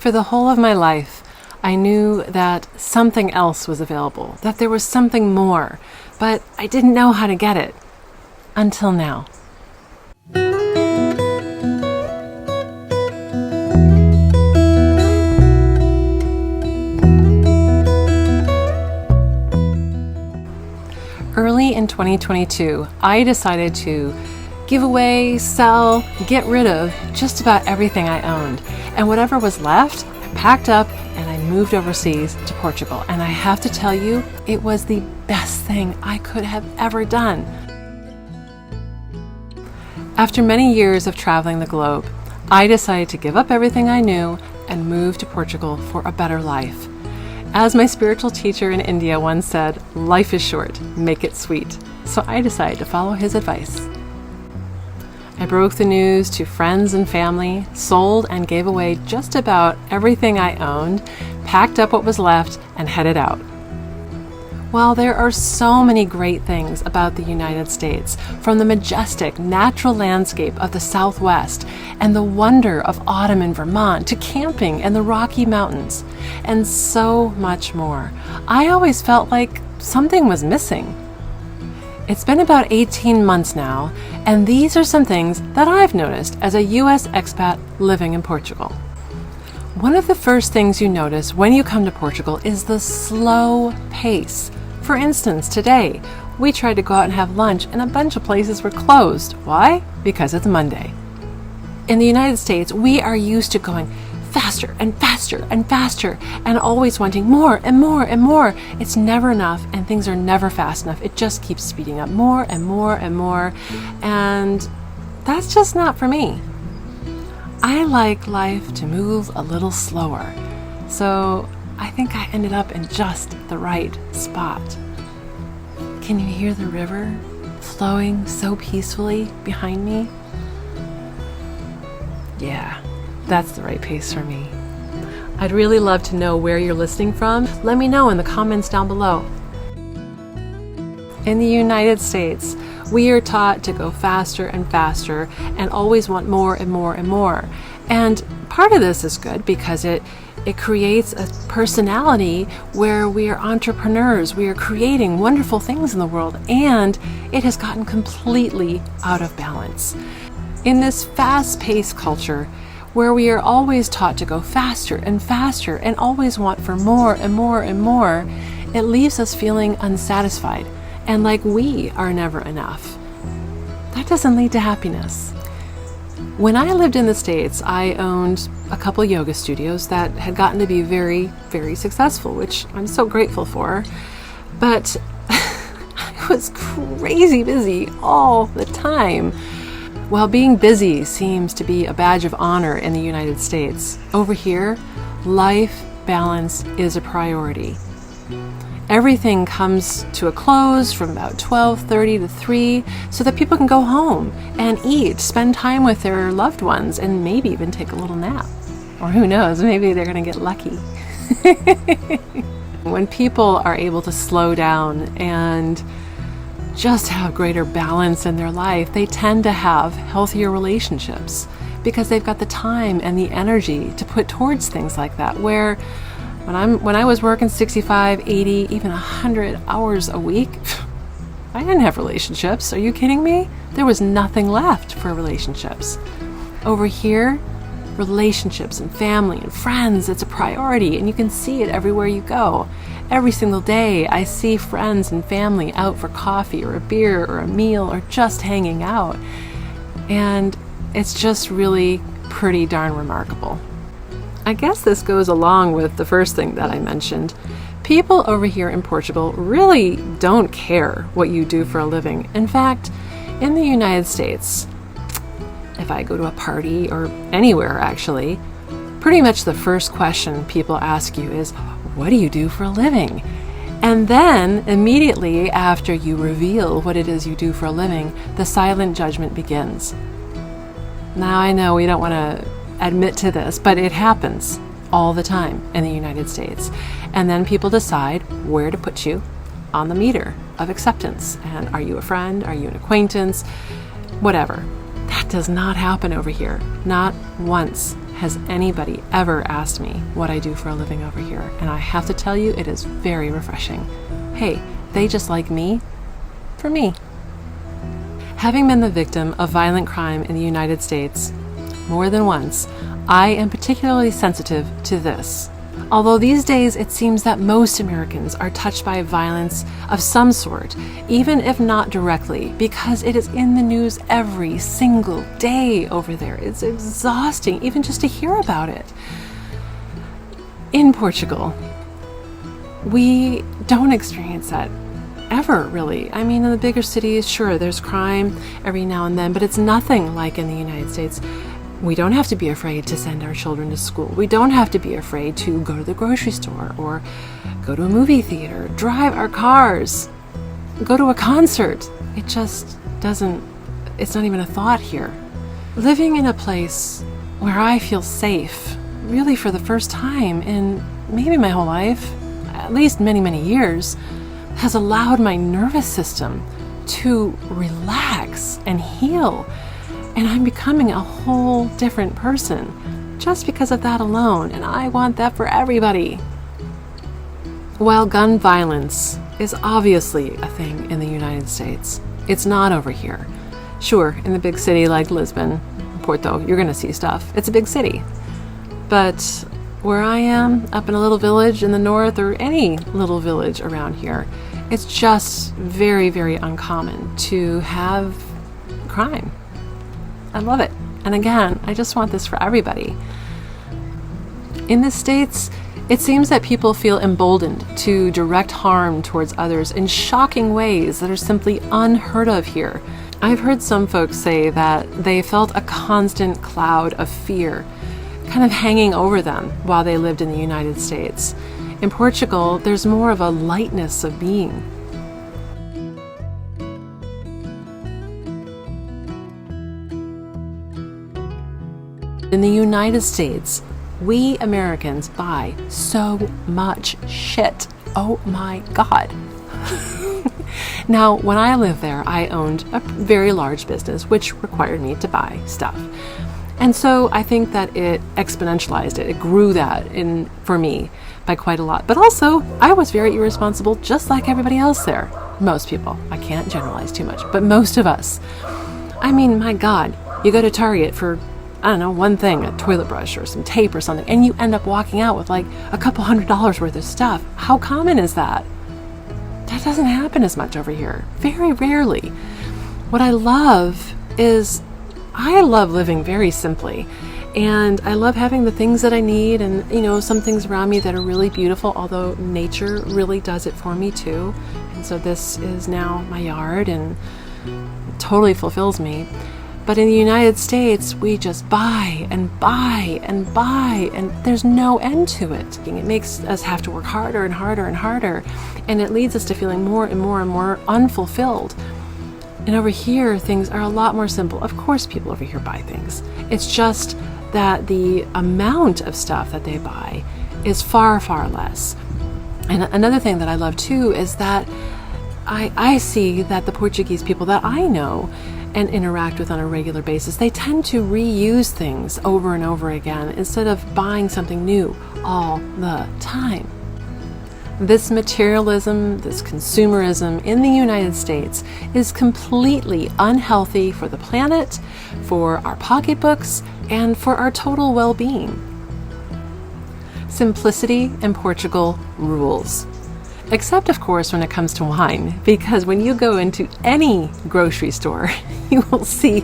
For the whole of my life, I knew that something else was available, that there was something more, but I didn't know how to get it. Until now. Early in 2022, I decided to give away, sell, get rid of just about everything I owned. And whatever was left, I packed up and I moved overseas to Portugal. And I have to tell you, it was the best thing I could have ever done. After many years of traveling the globe, I decided to give up everything I knew and move to Portugal for a better life. As my spiritual teacher in India once said, life is short, make it sweet. So I decided to follow his advice. I broke the news to friends and family, sold and gave away just about everything I owned, packed up what was left, and headed out. While there are so many great things about the United States, from the majestic natural landscape of the Southwest and the wonder of autumn in Vermont to camping in the Rocky Mountains, and so much more, I always felt like something was missing. It's been about 18 months now, and these are some things that I've noticed as a U.S. expat living in Portugal. One of the first things you notice when you come to Portugal is the slow pace. For instance, today, we tried to go out and have lunch and a bunch of places were closed. Why? Because it's Monday. In the United States, we are used to going faster and faster and faster and always wanting more and more and more. It's never enough and things are never fast enough. It just keeps speeding up more and more and more. And that's just not for me. I like life to move a little slower. So I think I ended up in just the right spot. Can you hear the river flowing so peacefully behind me? Yeah, that's the right pace for me. I'd really love to know where you're listening from. Let me know in the comments down below. In the United States, we are taught to go faster and faster and always want more and more and more. And part of this is good because it creates a personality where we are entrepreneurs, we are creating wonderful things in the world, and it has gotten completely out of balance. In this fast-paced culture, where we are always taught to go faster and faster and always want for more and more and more, it leaves us feeling unsatisfied and like we are never enough. That doesn't lead to happiness. When I lived in the States, I owned a couple yoga studios that had gotten to be very, very successful, which I'm so grateful for. But I was crazy busy all the time. While being busy seems to be a badge of honor in the United States, over here, life balance is a priority. Everything comes to a close from about 12:30 to 3 so that people can go home and eat, spend time with their loved ones, and maybe even take a little nap. Or who knows, maybe they're going to get lucky. When people are able to slow down and just have greater balance in their life, they tend to have healthier relationships because they've got the time and the energy to put towards things like that. Where when I was working 65, 80, even 100 hours a week, I didn't have relationships. Are you kidding me? There was nothing left for relationships. Over here, relationships and family and friends, it's a priority, and you can see it everywhere you go. Every single day, I see friends and family out for coffee or a beer or a meal or just hanging out. And it's just really pretty darn remarkable. I guess this goes along with the first thing that I mentioned. People over here in Portugal really don't care what you do for a living. In fact, in the United States, if I go to a party or anywhere actually, pretty much the first question people ask you is, what do you do for a living? And then immediately after you reveal what it is you do for a living, the silent judgment begins. Now I know we don't want to admit to this, but it happens all the time in the United States. And then people decide where to put you on the meter of acceptance. And are you a friend? Are you an acquaintance? Whatever. That does not happen over here. Not once. has anybody ever asked me what I do for a living over here, and I have to tell you, it is very refreshing. Hey, they just like me for me. Having been the victim of violent crime in the United States more than once, I am particularly sensitive to this. Although these days it seems that most Americans are touched by violence of some sort, even if not directly, because it is in the news every single day over there. It's exhausting even just to hear about it. In Portugal, we don't experience that ever, really. I mean, in the bigger cities, sure, there's crime every now and then, but it's nothing like in the United States. We don't have to be afraid to send our children to school. We don't have to be afraid to go to the grocery store or go to a movie theater, drive our cars, go to a concert. It just doesn't, it's not even a thought here. Living in a place where I feel safe, really for the first time in maybe my whole life, at least many, many years, has allowed my nervous system to relax and heal. And I'm becoming a whole different person just because of that alone. And I want that for everybody. While gun violence is obviously a thing in the United States, it's not over here. Sure, in the big city like Lisbon, Porto, you're going to see stuff. It's a big city. But where I am, up in a little village in the north, or any little village around here, it's just very, very uncommon to have crime. I love it. And again, I just want this for everybody. In the States, it seems that people feel emboldened to direct harm towards others in shocking ways that are simply unheard of here. I've heard some folks say that they felt a constant cloud of fear kind of hanging over them while they lived in the United States. In Portugal, there's more of a lightness of being. In the United States, we Americans buy so much shit. Oh my God. Now, when I lived there, I owned a very large business, which required me to buy stuff. And so I think that it exponentialized it. It grew that in for me by quite a lot. But also, I was very irresponsible, just like everybody else there. Most people. I can't generalize too much, but most of us. I mean, my God, you go to Target for, I don't know, one thing, a toilet brush or some tape or something, and you end up walking out with like a couple $100 worth of stuff. How common is that? That doesn't happen as much over here. Very rarely. What I love is I love living very simply, and I love having the things that I need, and some things around me that are really beautiful, although nature really does it for me too. And so this is now my yard and totally fulfills me. But in the United States, we just buy and buy and buy, and there's no end to it. It makes us have to work harder and harder and harder, and it leads us to feeling more and more and more unfulfilled. And over here, things are a lot more simple. Of course, people over here buy things. It's just that the amount of stuff that they buy is far, far less. And another thing that I love too is that I see that the Portuguese people that I know and interact with on a regular basis, they tend to reuse things over and over again instead of buying something new all the time. This materialism, this consumerism in the United States is completely unhealthy for the planet, for our pocketbooks, and for our total well-being. Simplicity in Portugal rules. Except, of course, when it comes to wine, because when you go into any grocery store, you will see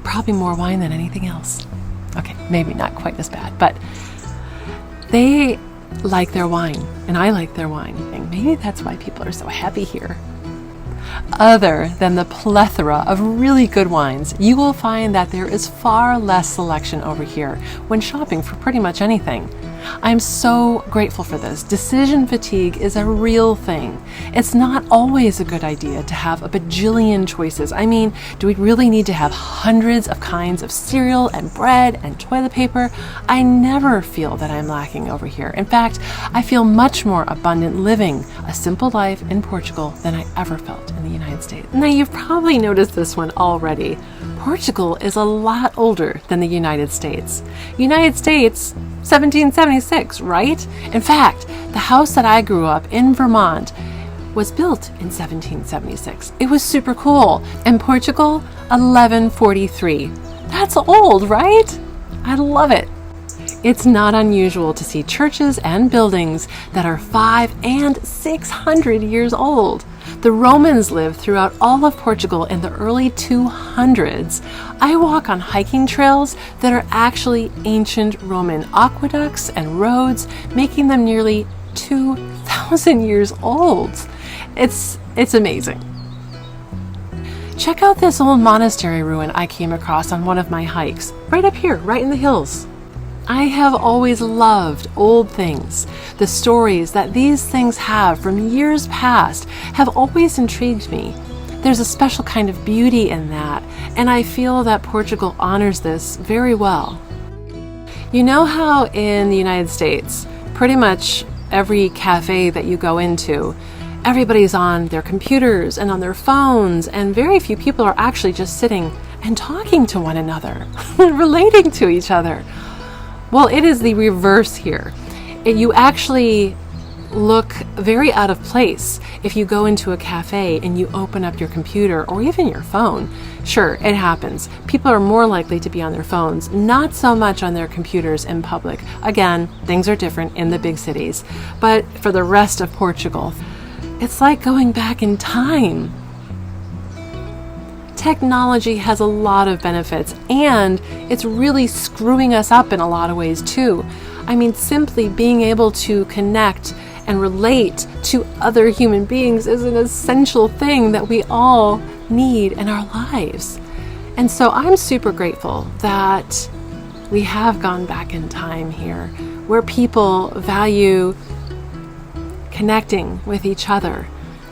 probably more wine than anything else. Okay, maybe not quite as bad, but they like their wine, and I like their wine. And maybe that's why people are so happy here. Other than the plethora of really good wines, you will find that there is far less selection over here when shopping for pretty much anything. I'm so grateful for this. Decision fatigue is a real thing. It's not always a good idea to have a bajillion choices. I mean, do we really need to have hundreds of kinds of cereal and bread and toilet paper? I never feel that I'm lacking over here. In fact, I feel much more abundant living a simple life in Portugal than I ever felt in the United States. Now, you've probably noticed this one already. Portugal is a lot older than the United States. United States, 1776, right? In fact, the house that I grew up in Vermont was built in 1776. It was super cool. And Portugal, 1143. That's old, right? I love it. It's not unusual to see churches and buildings that are 500 and 600 years old. The Romans lived throughout all of Portugal in the early 200s. I walk on hiking trails that are actually ancient Roman aqueducts and roads, making them nearly 2,000 years old. It's amazing. Check out this old monastery ruin I came across on one of my hikes, right up here, right in the hills. I have always loved old things. The stories that these things have from years past have always intrigued me. There's a special kind of beauty in that, and I feel that Portugal honors this very well. You know how in the United States, pretty much every cafe that you go into, everybody's on their computers and on their phones, and very few people are actually just sitting and talking to one another, relating to each other. Well, it is the reverse here. You actually look very out of place if you go into a cafe and you open up your computer or even your phone. Sure, it happens. People are more likely to be on their phones, not so much on their computers in public. Again, things are different in the big cities. But for the rest of Portugal, it's like going back in time. Technology has a lot of benefits, and it's really screwing us up in a lot of ways too. I mean, simply being able to connect and relate to other human beings is an essential thing that we all need in our lives. And so I'm super grateful that we have gone back in time here, where people value connecting with each other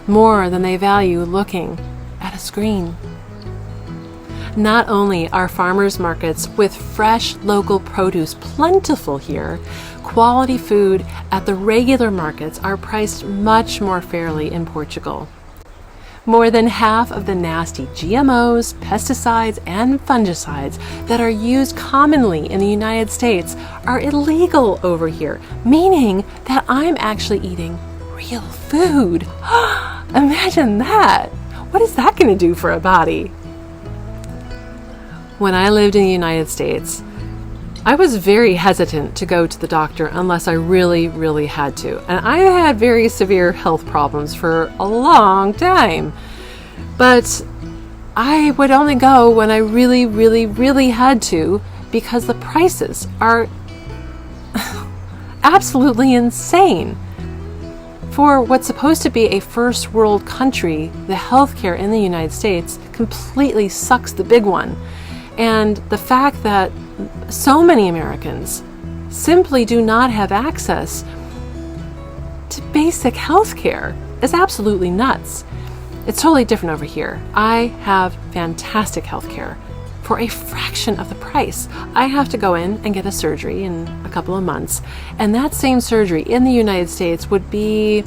more than they value looking at a screen. Not only are farmers markets with fresh local produce plentiful here, quality food at the regular markets are priced much more fairly in Portugal. More than half of the nasty GMOs, pesticides, and fungicides that are used commonly in the United States are illegal over here, meaning that I'm actually eating real food. Imagine that! What is that going to do for a body? When I lived in the United States, I was very hesitant to go to the doctor unless I really, really had to. And I had very severe health problems for a long time. But I would only go when I really, really, really had to, because the prices are absolutely insane. For what's supposed to be a first world country, the healthcare in the United States completely sucks the big one. And the fact that so many Americans simply do not have access to basic health care is absolutely nuts. It's totally different over here. I have fantastic health care for a fraction of the price. I have to go in and get a surgery in a couple of months, and that same surgery in the United States would be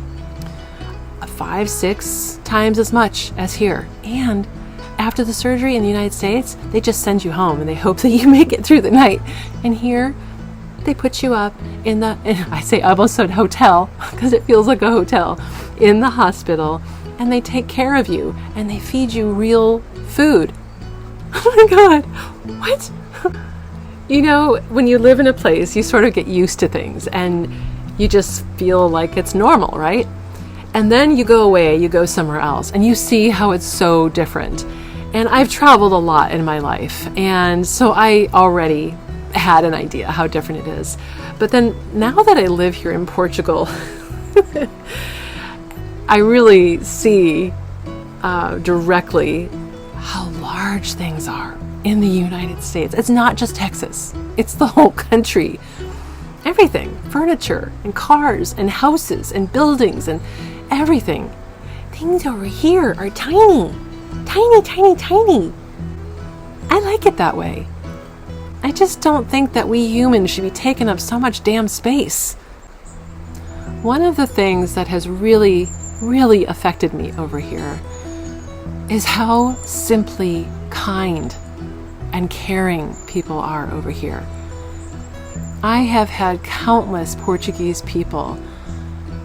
5-6 times as much as here. And after the surgery in the United States, they just send you home and they hope that you make it through the night. And here, they put you up in the, I say I almost said hotel, because it feels like a hotel, in the hospital, and they take care of you and they feed you real food. Oh my God, what? You know, when you live in a place, you sort of get used to things and you just feel like it's normal, right? And then you go away, you go somewhere else, and you see how it's so different. And I've traveled a lot in my life, and so I already had an idea how different it is. But then now that I live here in Portugal, I really see directly how large things are in the United States. It's not just Texas, it's the whole country. Everything, furniture and cars and houses and buildings and everything. Things over here are tiny. Tiny, tiny, tiny. I like it that way. I just don't think that we humans should be taking up so much damn space. One of the things that has really, really affected me over here is how simply kind and caring people are over here. I have had countless Portuguese people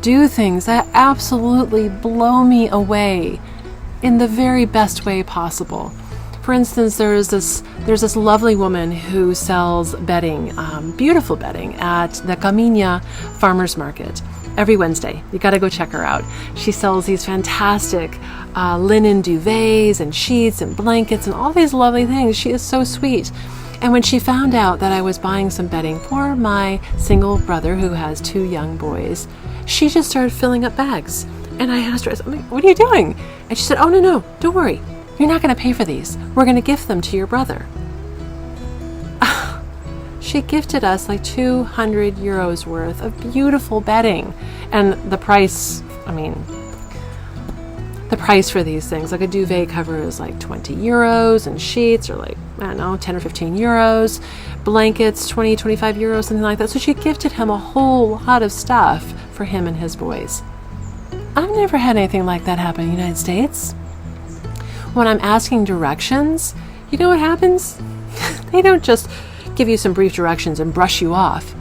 do things that absolutely blow me away in the very best way possible. For instance, there's this lovely woman who sells bedding, beautiful bedding, at the Caminha Farmers Market every Wednesday. You got to go check her out. She sells these fantastic linen duvets and sheets and blankets and all these lovely things. She is so sweet. And when she found out that I was buying some bedding for my single brother who has 2 young boys, she just started filling up bags. And I asked her, I said, "What are you doing?" And she said, "Oh, no, don't worry. You're not going to pay for these. We're going to gift them to your brother." She gifted us like 200 euros worth of beautiful bedding. And the price for these things, like a duvet cover is like 20 euros, and sheets are like, I don't know, 10 or 15 euros, blankets, 20, 25 euros, something like that. So she gifted him a whole lot of stuff for him and his boys. I've never had anything like that happen in the United States. When I'm asking directions, you know what happens? They don't just give you some brief directions and brush you off.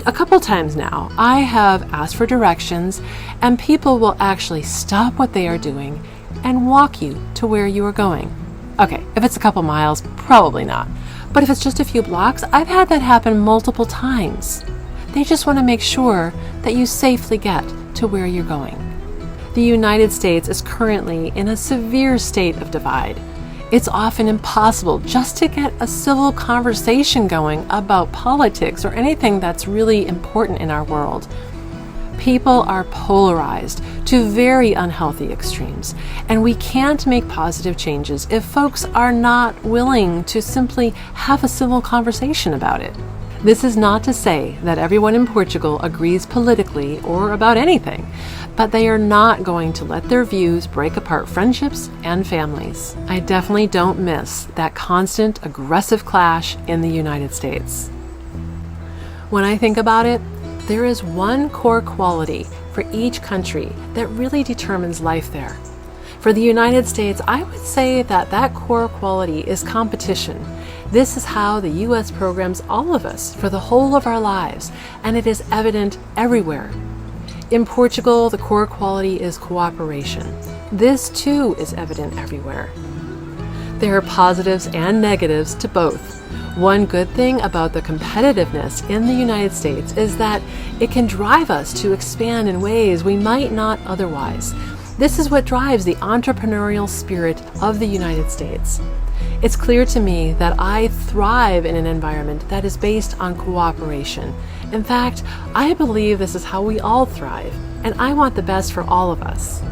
A couple times now, I have asked for directions, and people will actually stop what they are doing and walk you to where you are going. Okay, if it's a couple miles, probably not. But if it's just a few blocks, I've had that happen multiple times. They just want to make sure that you safely get to where you're going. The United States is currently in a severe state of divide. It's often impossible just to get a civil conversation going about politics or anything that's really important in our world. People are polarized to very unhealthy extremes, and we can't make positive changes if folks are not willing to simply have a civil conversation about it. This is not to say that everyone in Portugal agrees politically or about anything, but they are not going to let their views break apart friendships and families. I definitely don't miss that constant aggressive clash in the United States. When I think about it, there is one core quality for each country that really determines life there. For the United States, I would say that core quality is competition. This is how the U.S. programs all of us for the whole of our lives, and it is evident everywhere. In Portugal, the core quality is cooperation. This too is evident everywhere. There are positives and negatives to both. One good thing about the competitiveness in the United States is that it can drive us to expand in ways we might not otherwise. This is what drives the entrepreneurial spirit of the United States. It's clear to me that I thrive in an environment that is based on cooperation. In fact, I believe this is how we all thrive, and I want the best for all of us.